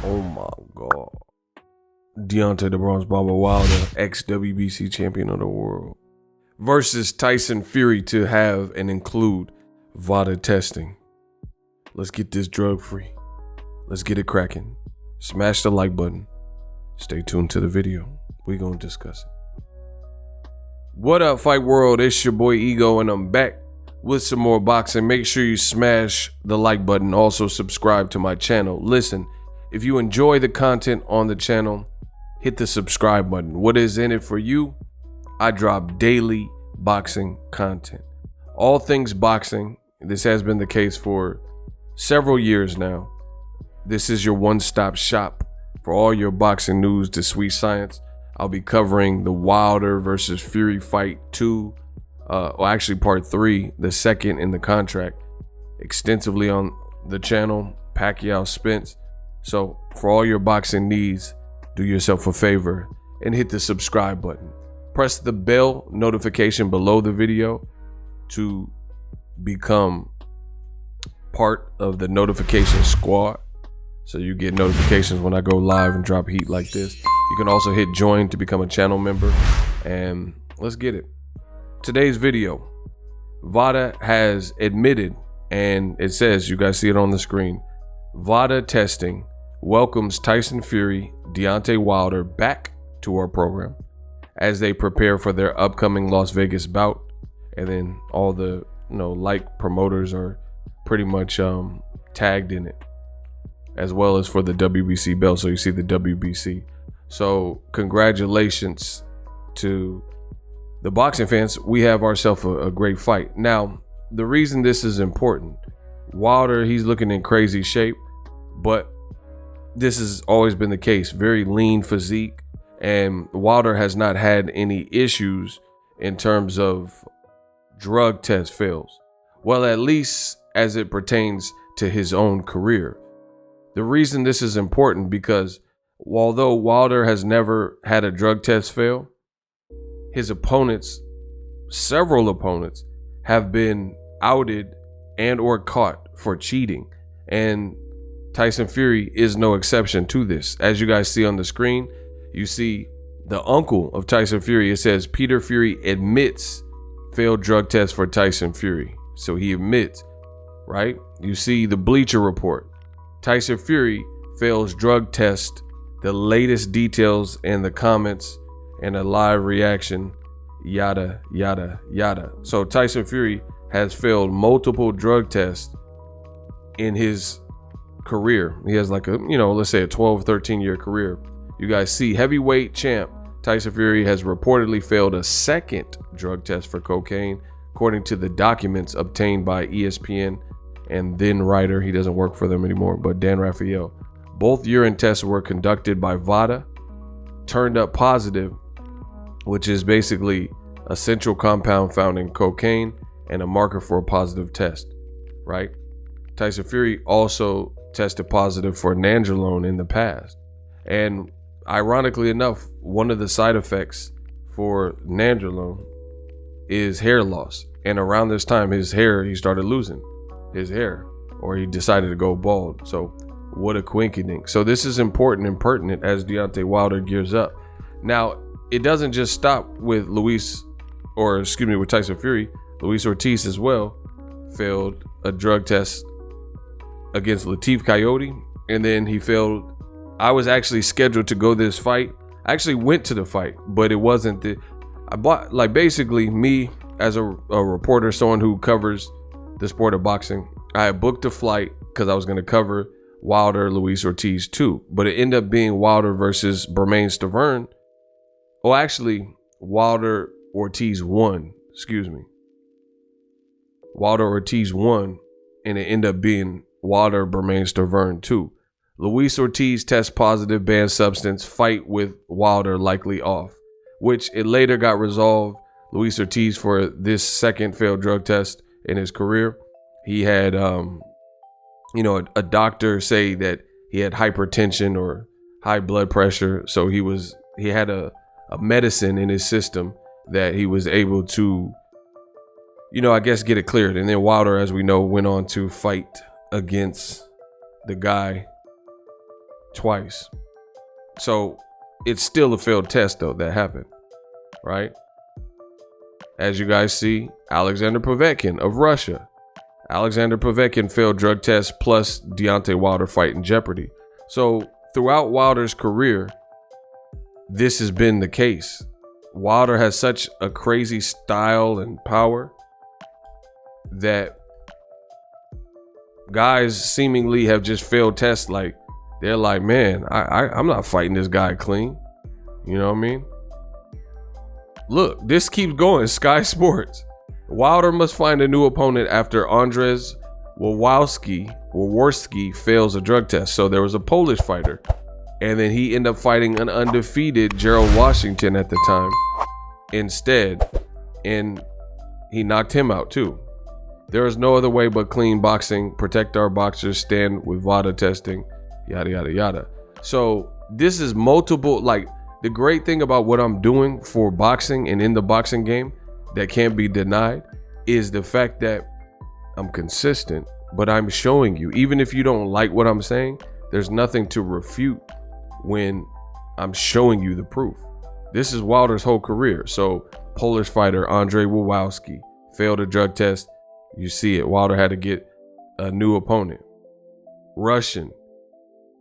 Oh my God. Deontay the Bronze Bomber Wilder, ex-WBC champion of the world, versus Tyson Fury to have and include VADA testing. Let's get this drug free. Let's get it cracking. Smash the like button. Stay tuned to the video. We're going to discuss it. What up, Fight World? It's your boy Ego, and I'm back with some more boxing. Make sure you smash the like button. Also subscribe to my channel. Listen, if you enjoy the content on the channel, hit the subscribe button. What is in it for you? I drop daily boxing content. All things boxing. This has been the case for several years now. This is your one-stop shop for all your boxing news to sweet science. I'll be covering the Wilder versus Fury fight 2, or actually part 3, the second in the contract, extensively on the channel, Pacquiao Spence. So for all your boxing needs, do yourself a favor and hit the subscribe button. Press the bell notification below the video to become part of the notification squad, so you get notifications when I go live and drop heat like this. You can also hit join to become a channel member, and let's get it. Today's video, VADA has admitted, and it says, you guys see it on the screen, VADA testing welcomes Tyson Fury, Deontay Wilder back to our program as they prepare for their upcoming Las Vegas bout. And then all the like promoters are pretty much tagged in it, as well as for the WBC belt. So you see the WBC. So congratulations to the boxing fans. We have ourselves a great fight. Now, the reason this is important, Wilder, he's looking in crazy shape, but this has always been the case. Very lean physique, and Wilder has not had any issues in terms of drug test fails. Well, at least as it pertains to his own career. The reason this is important, because although Wilder has never had a drug test fail, his opponents, several opponents, have been outed and or caught for cheating. And Tyson Fury is no exception to this. As you guys see on the screen, you see the uncle of Tyson Fury. It says Peter Fury admits failed drug test for Tyson Fury. So he admits, right? You see the Bleacher Report. Tyson Fury fails drug test. The latest details in the comments and a live reaction, yada, yada, yada. So Tyson Fury has failed multiple drug tests in his career. He has like a, let's say a 12, 13 year career. You guys see heavyweight champ Tyson Fury has reportedly failed a second drug test for cocaine, according to the documents obtained by ESPN and then writer, he doesn't work for them anymore, but Dan Raphael. Both urine tests were conducted by VADA, turned up positive, which is basically a central compound found in cocaine and a marker for a positive test, right? Tyson Fury also tested positive for nandrolone in the past. And ironically enough, one of the side effects for nandrolone is hair loss. And around this time, he started losing his hair, or he decided to go bald. So what a coinkydink. So this is important and pertinent as Deontay Wilder gears up. Now, it doesn't just stop with with Tyson Fury. Luis Ortiz as well failed a drug test against Latif Coyote, and then he failed. I was actually scheduled to go this fight. I actually went to the fight, but it wasn't basically me as a reporter, someone who covers the sport of boxing. I had booked a flight because I was going to cover Wilder Luis Ortiz too, but it ended up being Wilder versus Bermane Stiverne. Oh, actually, Wilder Ortiz won. Wilder Ortiz won, and it ended up being Wilder Bermane Stiverne too. Luis Ortiz tests positive banned substance, fight with Wilder likely off, which it later got resolved. Luis Ortiz, for this second failed drug test in his career, he had a doctor say that he had hypertension or high blood pressure, so he had a medicine in his system that he was able to get it cleared. And then Wilder, as we know, went on to fight against the guy twice. So it's still a failed test though that happened, right? As you guys see, Alexander Povetkin of Russia. Alexander Povetkin failed drug test plus Deontay Wilder fight in jeopardy. So throughout Wilder's career, this has been the case. Wilder has such a crazy style and power that guys seemingly have just failed tests. Like, they're like, man, I'm not fighting this guy clean. You know what I mean? Look, this keeps going. Sky Sports. Wilder must find a new opponent after Andrzej Wawrowski fails a drug test. So there was a Polish fighter, and then he ended up fighting an undefeated Gerald Washington at the time instead, and he knocked him out too. There is no other way but clean boxing. Protect our boxers. Stand with VADA testing. Yada, yada, yada. So this is multiple, like, the great thing about what I'm doing for boxing and in the boxing game that can't be denied is the fact that I'm consistent, but I'm showing you, even if you don't like what I'm saying, there's nothing to refute when I'm showing you the proof. This is Wilder's whole career. So Polish fighter Andrzej Wawrowski failed a drug test. You see it. Wilder had to get a new opponent. Russian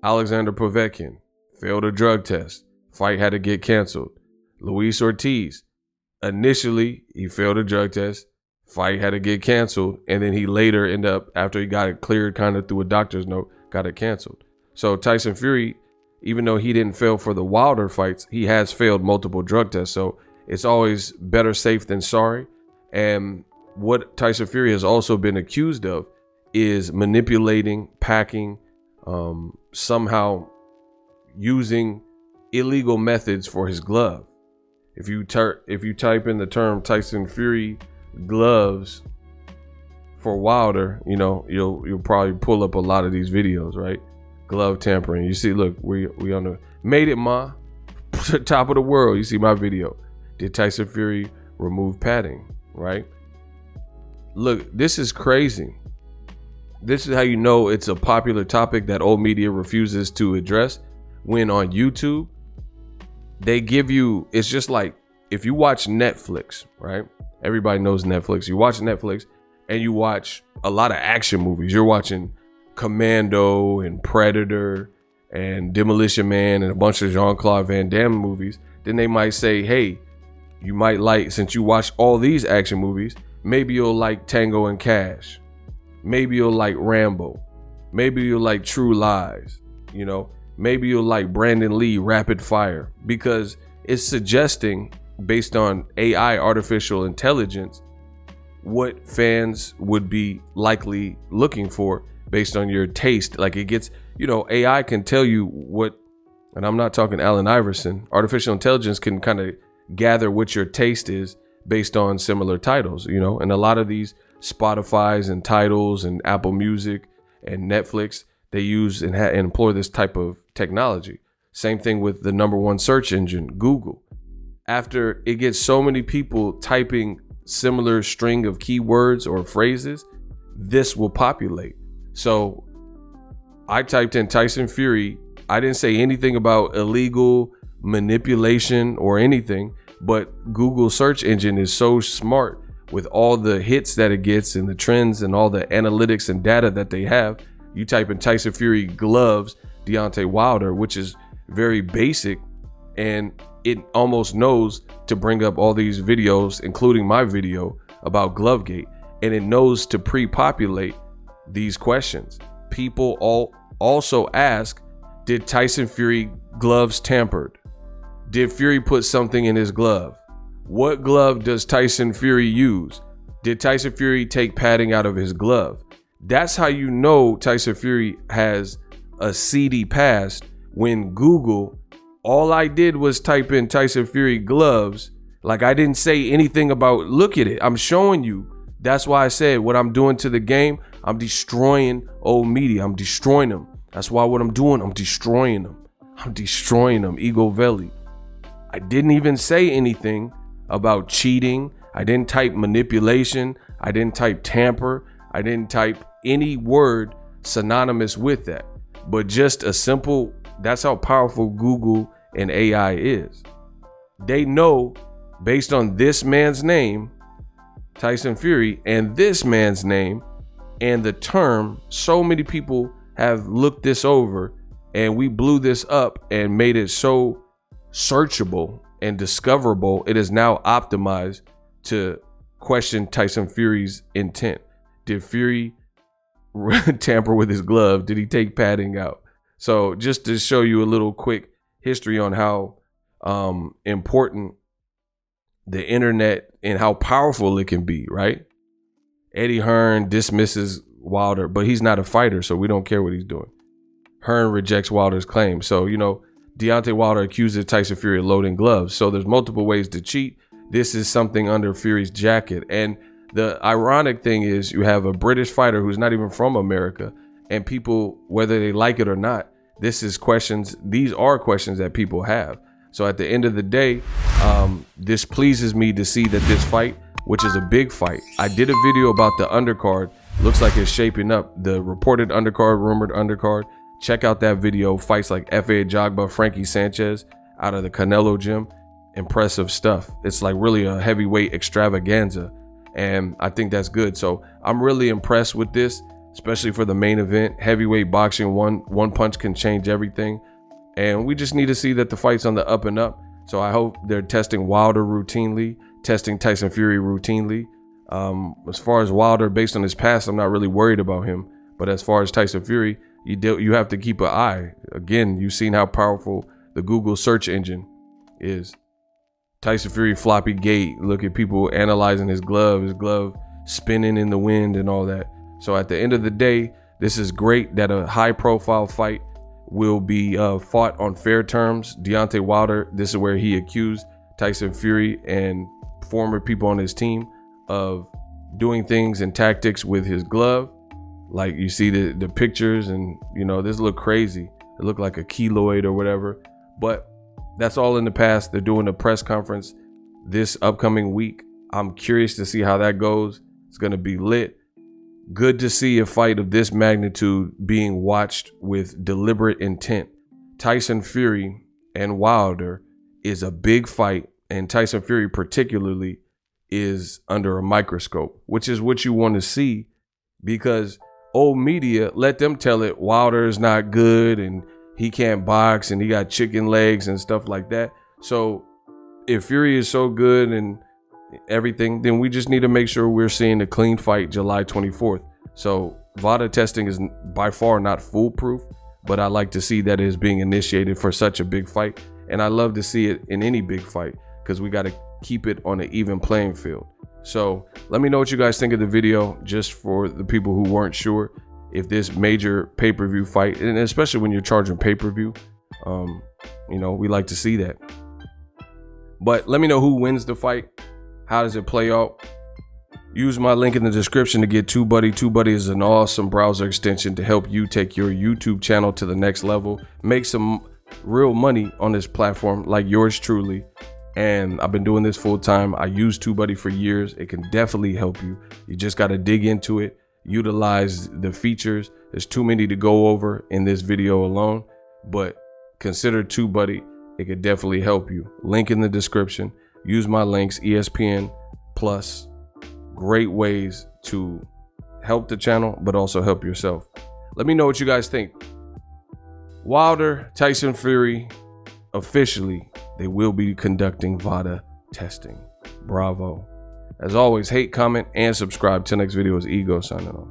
Alexander Povetkin failed a drug test. Fight had to get canceled. Luis Ortiz, initially he failed a drug test. Fight had to get canceled, and then he later ended up, after he got it cleared kind of through a doctor's note, got it canceled. So Tyson Fury, even though he didn't fail for the Wilder fights, he has failed multiple drug tests. So it's always better safe than sorry. And what Tyson Fury has also been accused of is manipulating, packing, somehow using illegal methods for his glove. If you type in the term Tyson Fury gloves for Wilder, you know, you'll probably pull up a lot of these videos, right? Glove tampering. You see, look, we on the made it, ma. Top of the world. You see my video. Did Tyson Fury remove padding, right? Look, this is crazy. This is how you know it's a popular topic that old media refuses to address. When on YouTube, they give you, it's just like if you watch Netflix, right? Everybody knows Netflix. You watch Netflix and you watch a lot of action movies. You're watching Commando and Predator and Demolition Man and a bunch of Jean-Claude Van Damme movies. Then they might say, hey, you might like, since you watch all these action movies, maybe you'll like Tango and Cash. Maybe you'll like Rambo. Maybe you'll like True Lies. You know, maybe you'll like Brandon Lee Rapid Fire, because it's suggesting, based on AI, artificial intelligence, what fans would be likely looking for based on your taste. Like, it gets, you know, AI can tell you what, and I'm not talking Allen Iverson, artificial intelligence can kind of gather what your taste is based on similar titles, you know, and a lot of these Spotify's and titles and Apple Music and Netflix, they use and employ this type of technology. Same thing with the #1 search engine, Google. After it gets so many people typing similar string of keywords or phrases, this will populate. So I typed in Tyson Fury. I didn't say anything about illegal manipulation or anything, but Google search engine is so smart with all the hits that it gets and the trends and all the analytics and data that they have. You type in Tyson Fury gloves, Deontay Wilder, which is very basic, and it almost knows to bring up all these videos, including my video about Glovegate, and it knows to pre-populate these questions. People also ask, did Tyson Fury gloves tampered? Did Fury put something in his glove? What glove does Tyson Fury use? Did Tyson Fury take padding out of his glove? That's how you know Tyson Fury has a seedy past. When Google, all I did was type in Tyson Fury gloves. Like, I didn't say anything about, look at it, I'm showing you. That's why I said what I'm doing to the game, I'm destroying old media. I'm destroying them. That's why what I'm doing, I'm destroying them. I'm destroying them. Ego Valley. I didn't even say anything about cheating. I didn't type manipulation. I didn't type tamper. I didn't type any word synonymous with that, but just a simple That's how powerful Google and AI is. They know based on this man's name, Tyson Fury, and this man's name and the term, so many people have looked this over, and we blew this up and made it so searchable and discoverable. It is now optimized to question Tyson Fury's intent. Did Fury tamper with his glove? Did he take padding out? So just to show you a little quick history on how important the internet and how powerful it can be, right? Eddie Hearn dismisses Wilder, but he's not a fighter, so we don't care what he's doing. Hearn rejects Wilder's claim. So, you know, Deontay Wilder accuses Tyson Fury of loading gloves. So there's multiple ways to cheat. This is something under Fury's jacket. And the ironic thing is you have a British fighter who's not even from America, and people, whether they like it or not, these are questions that people have. So at the end of the day, this pleases me to see that this fight, which is a big fight. I did a video about the undercard. Looks like it's shaping up. The reported undercard, rumored undercard. Check out that video. Fights like F.A. Ajagba, Frankie Sanchez out of the Canelo gym. Impressive stuff. It's like really a heavyweight extravaganza. And I think that's good. So I'm really impressed with this, especially for the main event. Heavyweight boxing, one punch can change everything. And we just need to see that the fight's on the up and up. So I hope they're testing Wilder routinely, testing Tyson Fury routinely. As far as Wilder, based on his past, I'm not really worried about him. But as far as Tyson Fury, you have to keep an eye. Again, you've seen how powerful the Google search engine is. Tyson Fury floppy gait. Look at people analyzing his glove spinning in the wind and all that. So at the end of the day, this is great that a high profile fight will be fought on fair terms. Deontay Wilder, this is where he accused Tyson Fury and former people on his team of doing things and tactics with his glove. Like you see the pictures, and you know, this look crazy. It looked like a keloid or whatever, but that's all in the past. They're doing a press conference this upcoming week. I'm curious to see how that goes. It's going to be lit. Good to see a fight of this magnitude being watched with deliberate intent. Tyson Fury and Wilder is a big fight, and Tyson Fury particularly is under a microscope, which is what you want to see, because old media, let them tell it Wilder is not good and he can't box and he got chicken legs and stuff like that. So if Fury is so good and everything, then we just need to make sure we're seeing a clean fight July 24th. So VADA testing is by far not foolproof, but I like to see that it is being initiated for such a big fight. And I love to see it in any big fight, because we got to keep it on an even playing field. So let me know what you guys think of the video, just for the people who weren't sure if this major pay-per-view fight, and especially when you're charging pay-per-view, you know, we like to see that. But let me know who wins the fight. How does it play out? Use my link in the description to get TUBEBUDDY. TUBEBUDDY is an awesome browser extension to help you take your YouTube channel to the next level. Make some real money on this platform like yours truly. And I've been doing this full time. I use TUBEBUDDY for years. It can definitely help you. You just got to dig into it, utilize the features. There's too many to go over in this video alone, but consider TUBEBUDDY. It could definitely help you. Link in the description. Use my links, ESPN Plus. Great ways to help the channel, but also help yourself. Let me know what you guys think. Wilder, Tyson Fury, officially, they will be conducting VADA testing. Bravo. As always, hate, comment, and subscribe. Till next video is Ego signing off.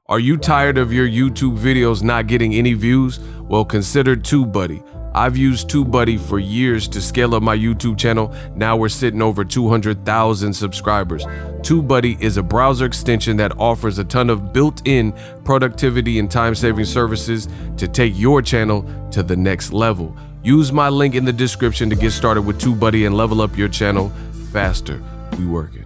Are you tired of your YouTube videos not getting any views? Well, consider TUBEBUDDY. I've used TUBEBUDDY for years to scale up my YouTube channel. Now we're sitting over 200,000 subscribers. TUBEBUDDY is a browser extension that offers a ton of built-in productivity and time-saving services to take your channel to the next level. Use my link in the description to get started with TUBEBUDDY and level up your channel faster. We working.